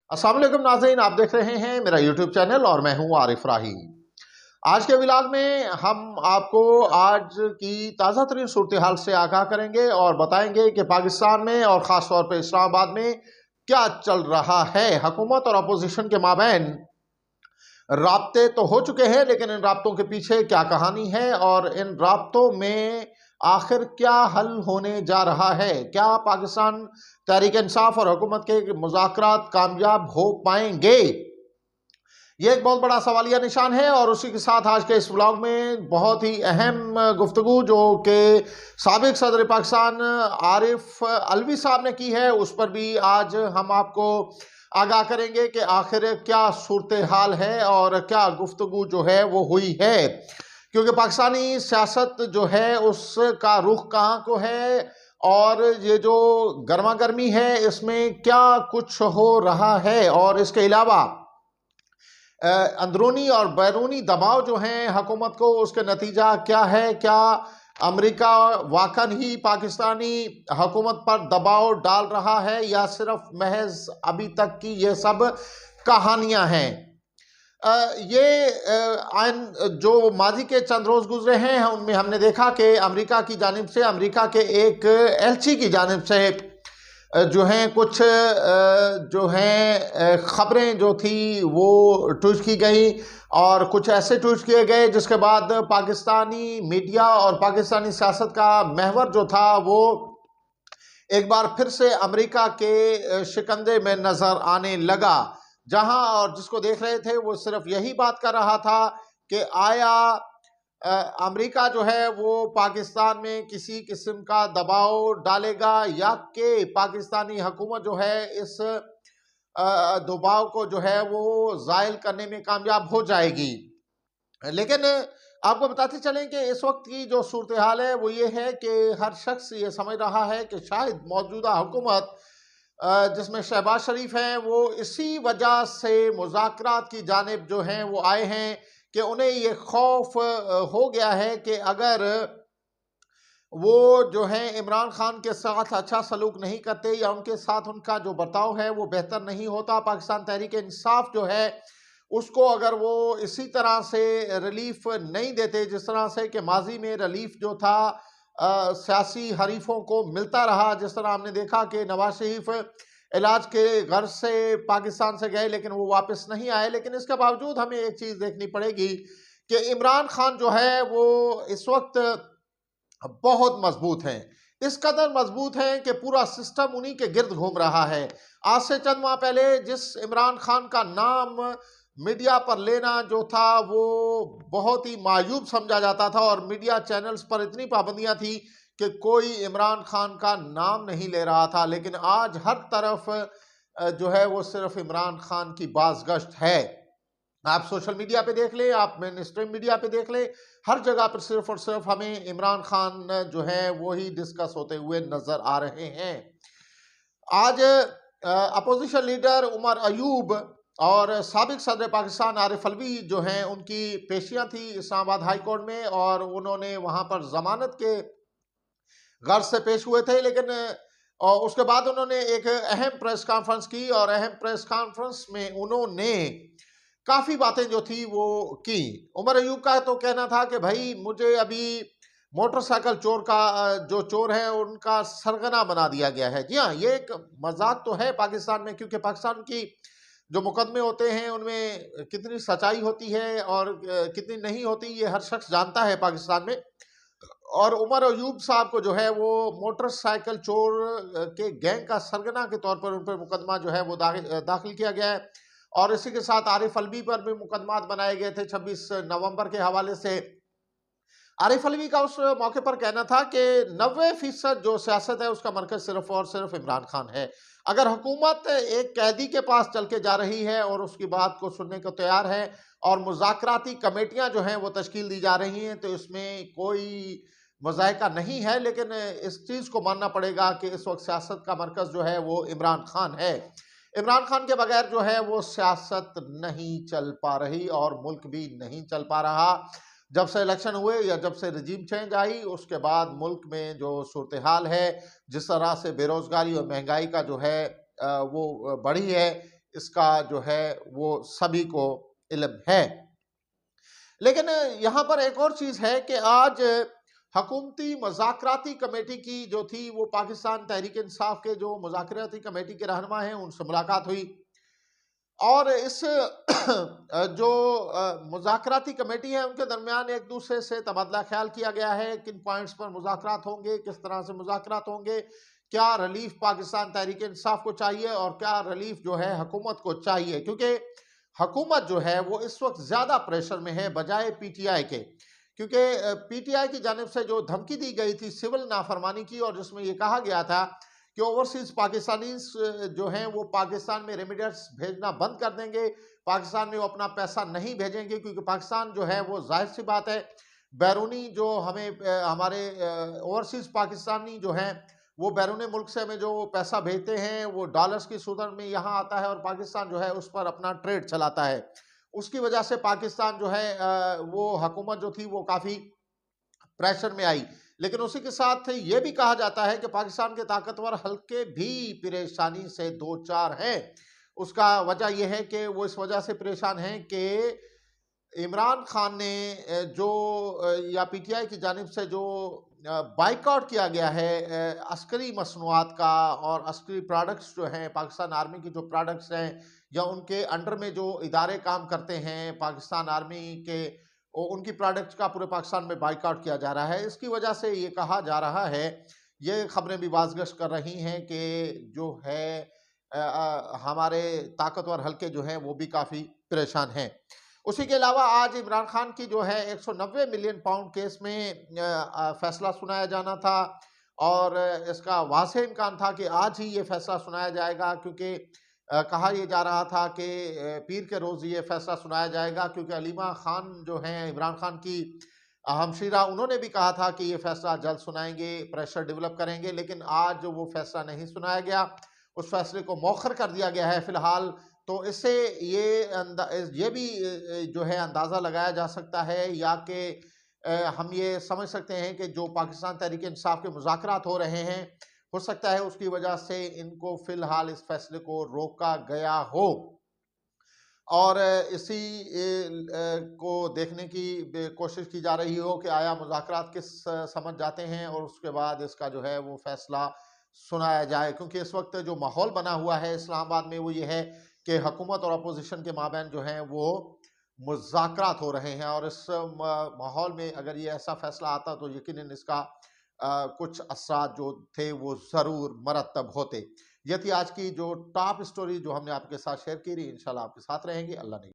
अस्सलाम वालेकुम नाज़रीन, आप देख रहे हैं मेरा यूट्यूब चैनल और मैं हूं आरिफ राही। आज के व्लॉग में हम आपको आज की ताज़ा तरीन सूरत हाल से आगाह करेंगे और बताएंगे कि पाकिस्तान में और ख़ास तौर पर इस्लामाबाद में क्या चल रहा है। हुकूमत और अपोजिशन के माबैन राब्ते तो हो चुके हैं, लेकिन इन राब्तों के पीछे क्या कहानी है और इन राब्तों में आखिर क्या हल होने जा रहा है। क्या पाकिस्तान तहरीक इंसाफ और हुकूमत के मुज़ाकरात कामयाब हो पाएंगे, ये एक बहुत बड़ा सवालिया निशान है। और उसी के साथ आज के इस व्लॉग में बहुत ही अहम गुफ्तगू जो कि साबिक सदर पाकिस्तान आरिफ अलवी साहब ने की है, उस पर भी आज हम आपको आगाह करेंगे कि आखिर क्या सूरत हाल है और क्या गुफ्तगू जो है वो हुई है। क्योंकि पाकिस्तानी सियासत जो है उसका रुख कहाँ को है और ये जो गर्मा गर्मी है इसमें क्या कुछ हो रहा है, और इसके अलावा अंदरूनी और बैरूनी दबाव जो हैं हुकूमत को, उसके नतीजा क्या है। क्या अमेरिका वाकई ही पाकिस्तानी हुकूमत पर दबाव डाल रहा है या सिर्फ महज अभी तक की ये सब कहानियां हैं। जो माजी के चंद रोज़ गुजरे हैं उनमें हमने देखा कि अमेरिका की जानिब से, अमेरिका के एक एलची की जानिब से जो हैं कुछ जो हैं ख़बरें जो थी वो ट्वीट की गई और कुछ ऐसे ट्वीट किए गए जिसके बाद पाकिस्तानी मीडिया और पाकिस्तानी सियासत का महवर जो था वो एक बार फिर से अमेरिका के शिकंजे में नज़र आने लगा। जहां और जिसको देख रहे थे वो सिर्फ यही बात कर रहा था कि आया अमेरिका जो है वो पाकिस्तान में किसी किस्म का दबाव डालेगा या कि पाकिस्तानी हुकूमत जो है इस दबाव को जो है वो ज़ायल करने में कामयाब हो जाएगी। लेकिन आपको बताते चलें कि इस वक्त की जो सूरत हाल है वो ये है कि हर शख्स ये समझ रहा है कि शायद मौजूदा हुकूमत जिसमें शहबाज शरीफ हैं वो इसी वजह से मुज़ाकरात की जानिब जो हैं वो आए हैं कि उन्हें ये खौफ हो गया है कि अगर वो जो है इमरान खान के साथ अच्छा सलूक नहीं करते या उनके साथ उनका जो बर्ताव है वो बेहतर नहीं होता, पाकिस्तान तहरीक इंसाफ जो है उसको अगर वो इसी तरह से रिलीफ नहीं देते जिस तरह से कि माजी में रिलीफ जो था सियासी हरीफों को मिलता रहा। जिस तरह हमने देखा कि नवाज शरीफ इलाज के गर्ज से पाकिस्तान से गए लेकिन वो वापस नहीं आए, लेकिन इसके बावजूद हमें एक चीज़ देखनी पड़ेगी कि इमरान खान जो है वो इस वक्त बहुत मजबूत हैं। इस कदर मजबूत हैं कि पूरा सिस्टम उन्हीं के गिर्द घूम रहा है। आज से चंद माह पहले जिस इमरान खान का नाम मीडिया पर लेना जो था वो बहुत ही मायूब समझा जाता था और मीडिया चैनल्स पर इतनी पाबंदियां थी कि कोई इमरान खान का नाम नहीं ले रहा था, लेकिन आज हर तरफ जो है वो सिर्फ इमरान खान की बाज़गश्त है। आप सोशल मीडिया पे देख लें, आप मेन स्ट्रीम मीडिया पे देख लें, हर जगह पर सिर्फ और सिर्फ हमें इमरान खान जो है वो ही डिस्कस होते हुए नजर आ रहे हैं। आज अपोजिशन लीडर उमर अयूब और साबिक सदर पाकिस्तान आरिफ अलवी जो हैं उनकी पेशियां थी इस्लामाबाद हाई कोर्ट में और उन्होंने वहां पर जमानत के गर्ज से पेश हुए थे। लेकिन और उसके बाद उन्होंने एक अहम प्रेस कॉन्फ्रेंस की और अहम प्रेस कॉन्फ्रेंस में उन्होंने काफ़ी बातें जो थी वो की। उमर अयूब का तो कहना था कि भाई मुझे अभी मोटरसाइकिल चोर का जो चोर है उनका सरगना बना दिया गया है। जी हाँ, ये एक मजाक तो है पाकिस्तान में, क्योंकि पाकिस्तान की जो मुकदमे होते हैं उनमें कितनी सच्चाई होती है और कितनी नहीं होती ये हर शख्स जानता है पाकिस्तान में। और उमर अयूब साहब को जो है वो मोटरसाइकिल चोर के गैंग का सरगना के तौर पर उन पर मुकदमा जो है वो दाखिल किया गया है। और इसी के साथ आरिफ अलवी पर भी मुकदमात बनाए गए थे 26 नवंबर के हवाले से। आरिफ अलवी का उस मौके पर कहना था कि 90% जो सियासत है उसका मरकज सिर्फ और सिर्फ इमरान खान है। अगर हुकूमत एक कैदी के पास चल के जा रही है और उसकी बात को सुनने को तैयार है और मुज़ाकराती कमेटियां जो हैं वो तश्कील दी जा रही हैं तो इसमें कोई मज़ायका नहीं है, लेकिन इस चीज़ को मानना पड़ेगा कि इस वक्त सियासत का मरकज़ जो है वो इमरान खान है। इमरान खान के बगैर जो है वो सियासत नहीं चल पा रही और मुल्क भी नहीं चल पा रहा। जब से इलेक्शन हुए या जब से रजीम चेंज आई उसके बाद मुल्क में जो सूरत हाल है, जिस तरह से बेरोज़गारी और महंगाई का जो है वो बढ़ी है, इसका जो है वो सभी को इल्म है। लेकिन यहाँ पर एक और चीज़ है कि आज हकूमती मज़ाकराती कमेटी की जो थी वो पाकिस्तान तहरीक इंसाफ के जो मुज़ाकराती कमेटी के रहनुमा हैं उनसे मुलाकात हुई और इस जो मुज़ाकराती कमेटी है उनके दरमियान एक दूसरे से तबादला ख्याल किया गया है, किन पॉइंट्स पर मुज़ाकरात होंगे, किस तरह से मुज़ाकरात होंगे, क्या रिलीफ पाकिस्तान तहरीक इंसाफ को चाहिए और क्या रिलीफ जो है हुकूमत को चाहिए, क्योंकि हुकूमत जो है वो इस वक्त ज़्यादा प्रेशर में है बजाय पीटीआई के, क्योंकि पीटीआई की जानिब से जो धमकी दी गई थी सिविल नाफरमानी की और जिसमें ये कहा गया था कि ओवरसीज पाकिस्तानी जो हैं वो पाकिस्तान में रेमिडेंट्स भेजना बंद कर देंगे, पाकिस्तान में वो अपना पैसा नहीं भेजेंगे, क्योंकि पाकिस्तान जो है वो जाहिर सी बात है बैरूनी जो हमें हमारे ओवरसीज पाकिस्तानी जो हैं वो बैरून मुल्क से हमें जो पैसा भेजते हैं वो डॉलर्स की सूरत में यहाँ आता है और पाकिस्तान जो है उस पर अपना ट्रेड चलाता है। उसकी वजह से पाकिस्तान जो है वो हुकूमत जो थी वो काफ़ी प्रेशर में आई। लेकिन उसी के साथ ये भी कहा जाता है कि पाकिस्तान के ताकतवर हल्के भी परेशानी से दो चार हैं। उसका वजह यह है कि वो इस वजह से परेशान हैं कि इमरान खान ने या पीटीआई की जानिब से जो बाइकआउट किया गया है अस्करी मसनूआत का और अस्करी प्रोडक्ट्स जो हैं पाकिस्तान आर्मी की जो प्रोडक्ट्स हैं या उनके अंडर में जो इदारे काम करते हैं पाकिस्तान आर्मी के उनकी प्रोडक्ट्स का पूरे पाकिस्तान में बाइकआउट किया जा रहा है। इसकी वजह से ये कहा जा रहा है, ये खबरें भी बाज़गश कर रही हैं कि जो है हमारे ताकतवर हल्के जो हैं वो भी काफ़ी परेशान हैं। उसी के अलावा आज इमरान खान की जो है 190 मिलियन पाउंड केस में फैसला सुनाया जाना था और इसका वाज़ेह इम्कान था कि आज ही ये फैसला सुनाया जाएगा, क्योंकि कहा यह जा रहा था कि पीर के रोज़ ये फैसला सुनाया जाएगा, क्योंकि अलीमा खान जो हैं इमरान खान की हमशीरा उन्होंने भी कहा था कि ये फैसला जल्द सुनाएंगे, प्रेशर डेवलप करेंगे, लेकिन आज वो फैसला नहीं सुनाया गया, उस फैसले को मौखर कर दिया गया है फ़िलहाल। तो इससे ये भी जो है अंदाज़ा लगाया जा सकता है या कि हम ये समझ सकते हैं कि जो पाकिस्तान तहरीक इंसाफ के मुज़ाकरात हो रहे हैं हो सकता है उसकी वजह से इनको फ़िलहाल इस फैसले को रोका गया हो और इसी को देखने की कोशिश की जा रही हो कि आया मुज़ाकरात किस समझ जाते हैं और उसके बाद इसका जो है वो फैसला सुनाया जाए, क्योंकि इस वक्त जो माहौल बना हुआ है इस्लामाबाद में वो ये है कि हुकूमत और अपोजिशन के माबैन जो हैं वो मुज़ाकरात हो रहे हैं और इस माहौल में अगर ये ऐसा फैसला आता तो यकीनन इसका कुछ असरात जो थे वो ज़रूर मरतब होते। ये थी आज की जो टॉप स्टोरी जो हमने आपके साथ शेयर की रही। इंशाल्लाह आपके साथ रहेंगे। अल्लाह ने